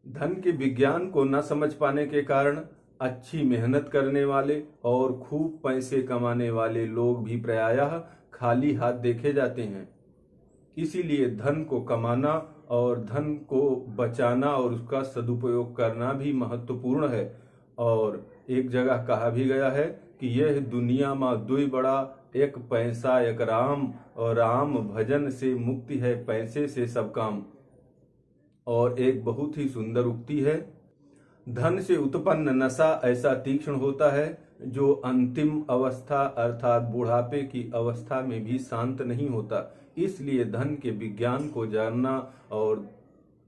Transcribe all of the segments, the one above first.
धन के विज्ञान को न समझ पाने के कारण अच्छी मेहनत करने वाले और खूब पैसे कमाने वाले लोग भी प्रायः खाली हाथ देखे जाते हैं। इसीलिए धन को कमाना और धन को बचाना और उसका सदुपयोग करना भी महत्वपूर्ण है। और एक जगह कहा भी गया है कि यह दुनिया में दुई बड़ा, एक पैसा एक राम, और राम भजन से मुक्ति है, पैसे से सब काम। और एक बहुत ही सुंदर उक्ति है, धन से उत्पन्न नशा ऐसा तीक्ष्ण होता है जो अंतिम अवस्था अर्थात बुढ़ापे की अवस्था में भी शांत नहीं होता। इसलिए धन के विज्ञान को जानना और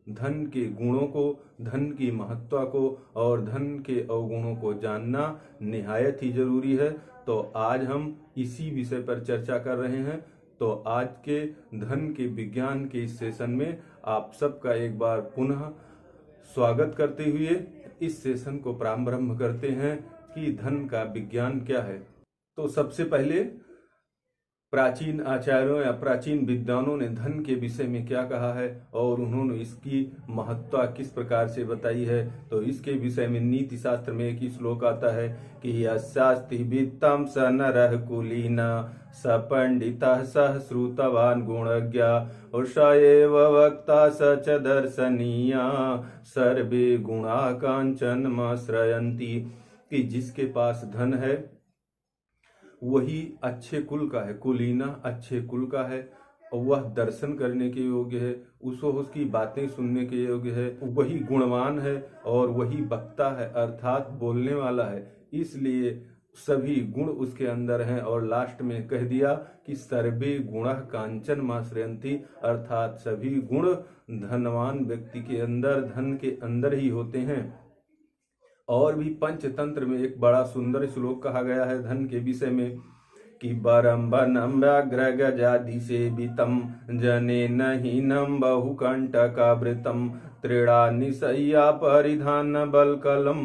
धन के गुणों को, धन की महत्ता को और धन के अवगुणों को जानना निहायत ही जरूरी है। तो आज हम इसी विषय पर चर्चा कर रहे हैं। तो आज के धन के विज्ञान के इस सेशन में आप सबका एक बार पुनः स्वागत करते हुए इस सेशन को प्रारंभ करते हैं कि धन का विज्ञान क्या है। तो सबसे पहले प्राचीन आचार्यों या प्राचीन विद्वानों ने धन के विषय में क्या कहा है और उन्होंने इसकी महत्ता किस प्रकार से बताई है। तो इसके विषय में नीति शास्त्र में एक ही श्लोक आता है कि यस्यास्ति वित्तं स नरः कुलीना स पंडितः स श्रुतवान् गुणज्ञा और स एव वक्ता स च दर्शनीया सर्वे गुणा कांचनमाश्रयन्ति। कि जिसके पास धन है वही अच्छे कुल का है, कुलीना अच्छे कुल का है, और वह दर्शन करने के योग्य है, उसकी बातें सुनने के योग्य है, वही गुणवान है और वही वक्ता है अर्थात बोलने वाला है। इसलिए सभी गुण उसके अंदर हैं। और लास्ट में कह दिया कि सर्वे गुणः कांचन माश्रयन्ति अर्थात सभी गुण धनवान व्यक्ति के अंदर, धन के अंदर ही होते हैं। और भी पंचतंत्र में एक बड़ा सुंदर श्लोक कहा गया है धन के विषय में कि बरम बनम व्याघ्र गजादि सेवितम जनेन हीनम बहुकंटकावृतम त्रिड़ा निशय्या परिधान बलकलम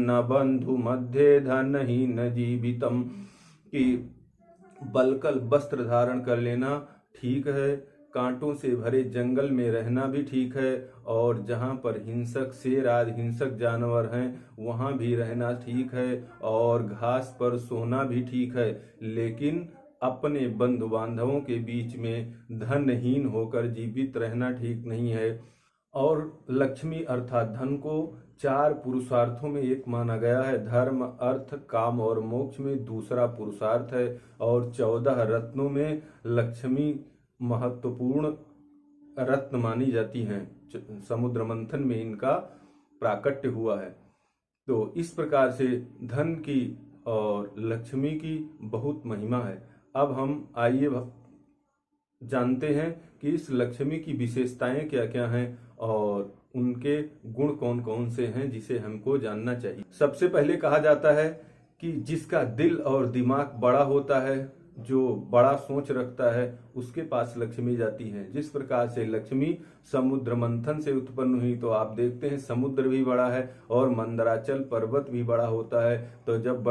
न बंधु मध्य धनहीन जीवितम। कि बलकल वस्त्र धारण कर लेना ठीक है, कांटों से भरे जंगल में रहना भी ठीक है, और जहाँ पर हिंसक शेर आदि हिंसक जानवर हैं वहाँ भी रहना ठीक है, और घास पर सोना भी ठीक है। लेकिन अपने बंधु बांधवों के बीच में धनहीन होकर जीवित रहना ठीक नहीं है। और लक्ष्मी अर्थात धन को 4 पुरुषार्थों में एक माना गया है। धर्म, अर्थ, काम और मोक्ष में दूसरा पुरुषार्थ है। और 14 रत्नों में लक्ष्मी महत्वपूर्ण रत्न मानी जाती हैं। समुद्र मंथन में इनका प्राकट्य हुआ है। तो इस प्रकार से धन की और लक्ष्मी की बहुत महिमा है। अब हम आइए जानते हैं कि इस लक्ष्मी की विशेषताएं क्या क्या हैं और उनके गुण कौन कौन से हैं जिसे हमको जानना चाहिए। सबसे पहले कहा जाता है कि जिसका दिल और दिमाग बड़ा होता है, जो बड़ा सोच रखता है, उसके पास लक्ष्मी जाती है। जिस प्रकार से लक्ष्मी समुद्र मंथन से उत्पन्न हुई, तो आप देखते हैं समुद्र भी बड़ा है और मंदराचल पर्वत भी बड़ा होता है। तो जब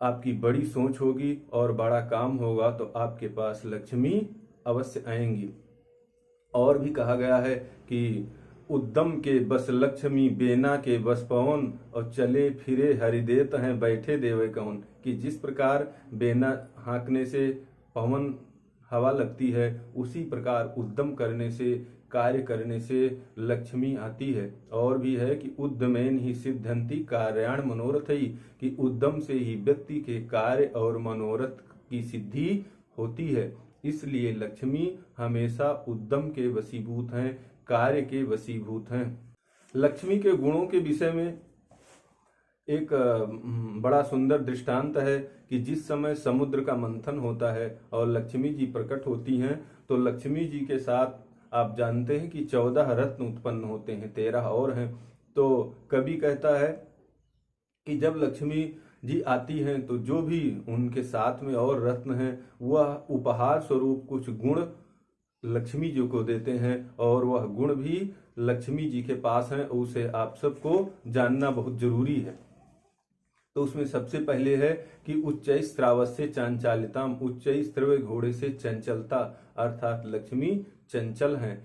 आपकी बड़ी सोच होगी और बड़ा काम होगा तो आपके पास लक्ष्मी अवश्य आएंगी। और भी कहा गया है कि उद्यम के बस लक्ष्मी, बेना के बस पवन, और चले फिरे हरिदेत हैं बैठे देवे कौन। कि जिस प्रकार बेना हाँकने से पवन हवा लगती है, उसी प्रकार उद्यम करने से, कार्य करने से लक्ष्मी आती है। और भी है कि उद्यमेन ही सिद्ध्यंति कार्याण मनोरथई। कि उद्यम से ही व्यक्ति के कार्य और मनोरथ की सिद्धि होती है। इसलिए लक्ष्मी हमेशा उद्यम के वशीभूत हैं, कार्य के वशीभूत हैं। लक्ष्मी के गुणों के विषय में एक बड़ा सुंदर दृष्टांत है कि जिस समय समुद्र का मंथन होता है और लक्ष्मी जी प्रकट होती हैं, तो लक्ष्मी जी के साथ आप जानते हैं कि 14 रत्न उत्पन्न होते हैं, 13 और हैं। तो कवि कहता है कि जब लक्ष्मी जी आती हैं तो जो भी उनके साथ में और रत्न हैं वह उपहार स्वरूप कुछ गुण लक्ष्मी जी को देते हैं, और वह गुण भी लक्ष्मी जी के पास हैं। उसे आप सबको जानना बहुत जरूरी है। तो उसमें सबसे पहले है कि उच्चैस्त्रावस्य चांचालिताम, उच्चैस्त्रव घोड़े से चंचलता अर्थात लक्ष्मी चंचल हैं।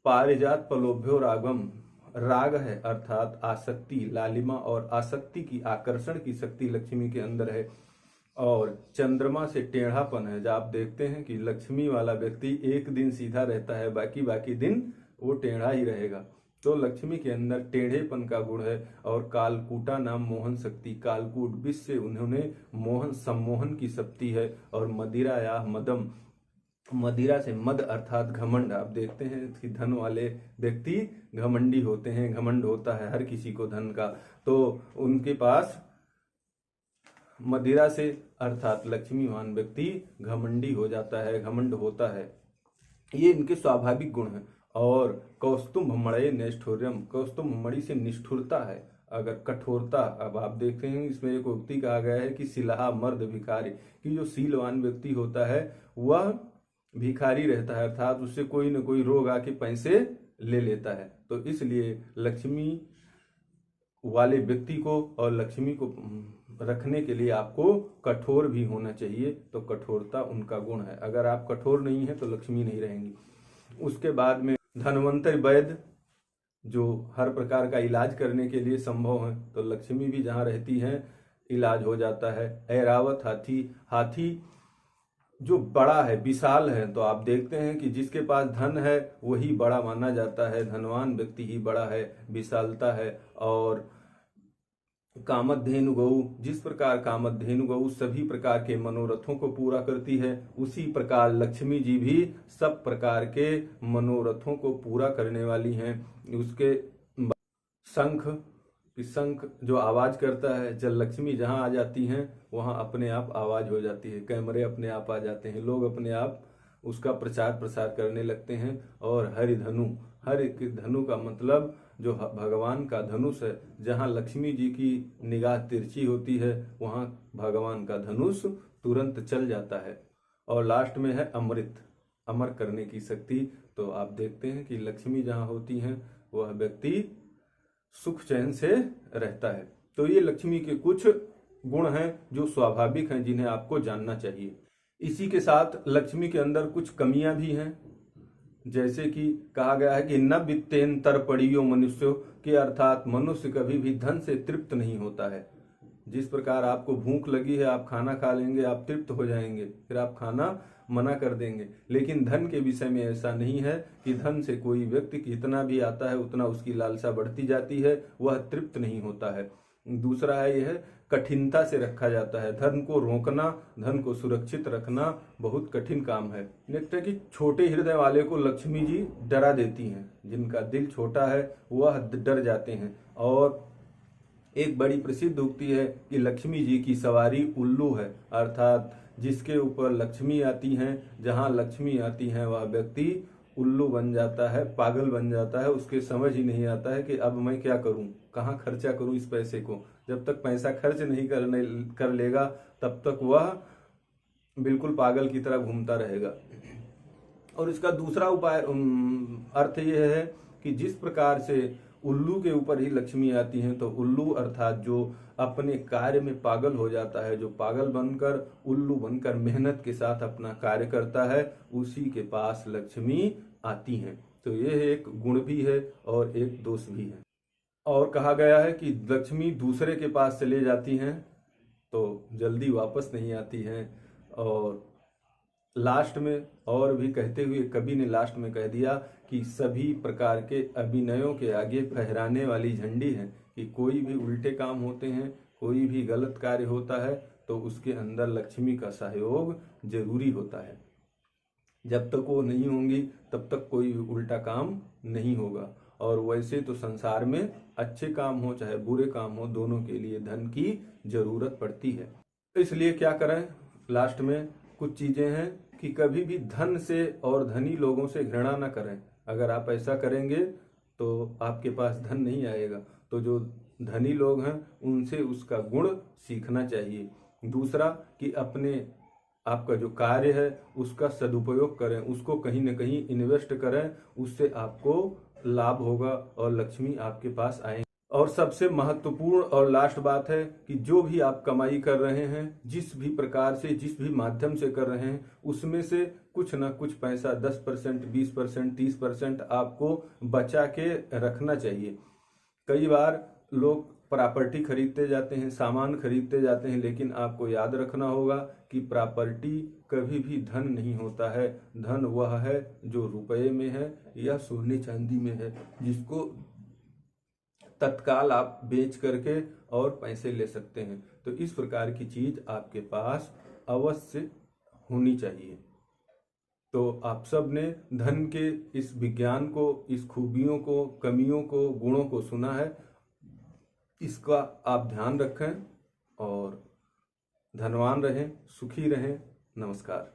पारिजात पलोभ्यो रागम राग है, अर्थात आसक्ति, लालिमा और आसक्ति की, आकर्षण की शक्ति लक्ष्मी के अंदर है। और चंद्रमा से टेढ़ापन है। जब आप देखते हैं कि लक्ष्मी वाला व्यक्ति एक दिन सीधा रहता है, बाकी दिन वो टेढ़ा ही रहेगा। तो लक्ष्मी के अंदर टेढ़ेपन का गुण है। और कालकूटा नाम मोहन शक्ति, कालकूट विष से उन्होंने मोहन, सम्मोहन की शक्ति है। और मदिरा या मदम, मदिरा से मद अर्थात घमंड। आप देखते हैं कि धन वाले व्यक्ति घमंडी होते हैं, घमंड होता है हर किसी को धन का, तो उनके पास मदिरा से अर्थात लक्ष्मीवान व्यक्ति घमंडी हो जाता है, घमंड होता है। ये इनके स्वाभाविक गुण हैं। और कौस्तुभमणये नैष्ठुर्यम, कौस्तुभमणि से निष्ठुरता है। अगर कठोरता, अब आप देखते हैं इसमें एक उक्ति कहा गया है कि सिलहा मर्द भिखारी, कि जो सीलवान व्यक्ति होता है वह भिखारी रहता है, अर्थात उससे कोई न कोई रोग आके पैसे ले लेता है। तो इसलिए लक्ष्मी वाले व्यक्ति को और लक्ष्मी को रखने के लिए आपको कठोर भी होना चाहिए। तो कठोरता उनका गुण है। अगर आप कठोर नहीं है तो लक्ष्मी नहीं रहेंगी। उसके बाद में धनवंतरि वैद्य, जो हर प्रकार का इलाज करने के लिए संभव है, तो लक्ष्मी भी जहाँ रहती है इलाज हो जाता है। ऐरावत हाथी, हाथी जो बड़ा है, विशाल है, तो आप देखते हैं कि जिसके पास धन है वही बड़ा माना जाता है, धनवान व्यक्ति ही बड़ा है, विशालता है। और कामधेनु गऊ, जिस प्रकार कामधेनु गऊ सभी प्रकार के मनोरथों को पूरा करती है, उसी प्रकार लक्ष्मी जी भी सब प्रकार के मनोरथों को पूरा करने वाली हैं। उसके शंख, शंख जो आवाज करता है, जब लक्ष्मी जहां आ जाती हैं वहां अपने आप आवाज हो जाती है, कैमरे अपने आप आ जाते हैं, लोग अपने आप उसका प्रचार प्रसार करने लगते हैं। और हरिधनु, हरि धनु का मतलब जो भगवान का धनुष है, जहां लक्ष्मी जी की निगाह तिरछी होती है वहां भगवान का धनुष तुरंत चल जाता है। और लास्ट में है अमृत, अमर करने की शक्ति। तो आप देखते हैं कि लक्ष्मी जहां होती हैं वह व्यक्ति सुख चैन से रहता है। तो ये लक्ष्मी के कुछ गुण हैं जो स्वाभाविक हैं, जिन्हें आपको जानना चाहिए। इसी के साथ लक्ष्मी के अंदर कुछ कमियां भी हैं, जैसे कि कहा गया है कि न वित्तेन तरपड़ियो मनुष्यो, के अर्थात मनुष्य कभी भी धन से तृप्त नहीं होता है। जिस प्रकार आपको भूख लगी है, आप खाना खा लेंगे, आप तृप्त हो जाएंगे, फिर आप खाना मना कर देंगे। लेकिन धन के विषय में ऐसा नहीं है कि धन से कोई व्यक्ति कितना भी आता है उतना उसकी लालसा बढ़ती जाती है, वह तृप्त नहीं होता है। दूसरा है यह कठिनता से रखा जाता है। धन को रोकना, धन को सुरक्षित रखना बहुत कठिन काम है। देखते हैं कि छोटे हृदय वाले को लक्ष्मी जी डरा देती हैं, जिनका दिल छोटा है वह डर जाते हैं। और एक बड़ी प्रसिद्ध उक्ति है कि लक्ष्मी जी की सवारी उल्लू है, अर्थात जिसके ऊपर लक्ष्मी आती हैं, जहां लक्ष्मी आती हैं वह व्यक्ति उल्लू बन जाता है, पागल बन जाता है। उसके समझ ही नहीं आता है कि अब मैं क्या करूं, कहाँ खर्चा करूं इस पैसे को। जब तक पैसा खर्च नहीं कर लेगा तब तक वह बिल्कुल पागल की तरह घूमता रहेगा। और इसका दूसरा उपाय अर्थ यह है कि जिस प्रकार से उल्लू के ऊपर ही लक्ष्मी आती हैं, तो उल्लू अर्थात जो अपने कार्य में पागल हो जाता है, जो पागल बनकर, उल्लू बनकर मेहनत के साथ अपना कार्य करता है, उसी के पास लक्ष्मी आती हैं। तो यह एक गुण भी है और एक दोष भी है। और कहा गया है कि लक्ष्मी दूसरे के पास चले जाती हैं तो जल्दी वापस नहीं आती हैं। और लास्ट में और भी कहते हुए कवि ने लास्ट में कह दिया कि सभी प्रकार के अभिनयों के आगे फहराने वाली झंडी है, कि कोई भी उल्टे काम होते हैं, कोई भी गलत कार्य होता है तो उसके अंदर लक्ष्मी का सहयोग जरूरी होता है। जब तक वो नहीं होंगी तब तक कोई भी उल्टा काम नहीं होगा। और वैसे तो संसार में अच्छे काम हो चाहे बुरे काम हो, दोनों के लिए धन की जरूरत पड़ती है। इसलिए क्या करें, लास्ट में कुछ चीजें हैं कि कभी भी धन से और धनी लोगों से घृणा न करें। अगर आप ऐसा करेंगे तो आपके पास धन नहीं आएगा। तो जो धनी लोग हैं उनसे उसका गुण सीखना चाहिए। दूसरा कि अपने आपका जो कार्य है उसका सदुपयोग करें, उसको कहीं न कहीं इन्वेस्ट करें, उससे आपको लाभ होगा और लक्ष्मी आपके पास आएंगे। और सबसे महत्वपूर्ण और लास्ट बात है कि जो भी आप कमाई कर रहे हैं, जिस भी प्रकार से, जिस भी माध्यम से कर रहे हैं, उसमें से कुछ ना कुछ पैसा 10%, 20%, 30% आपको बचा के रखना चाहिए। कई बार लोग प्रॉपर्टी खरीदते जाते हैं, सामान खरीदते जाते हैं, लेकिन आपको याद रखना होगा कि प्रॉपर्टी कभी भी धन नहीं होता है। धन वह है जो रुपए में है या सोने चांदी में है, जिसको तत्काल आप बेच करके और पैसे ले सकते हैं। तो इस प्रकार की चीज आपके पास अवश्य होनी चाहिए। तो आप सब ने धन के इस विज्ञान को, इस खूबियों को, कमियों को, गुणों को सुना है। इसका आप ध्यान रखें और धनवान रहें, सुखी रहें। नमस्कार।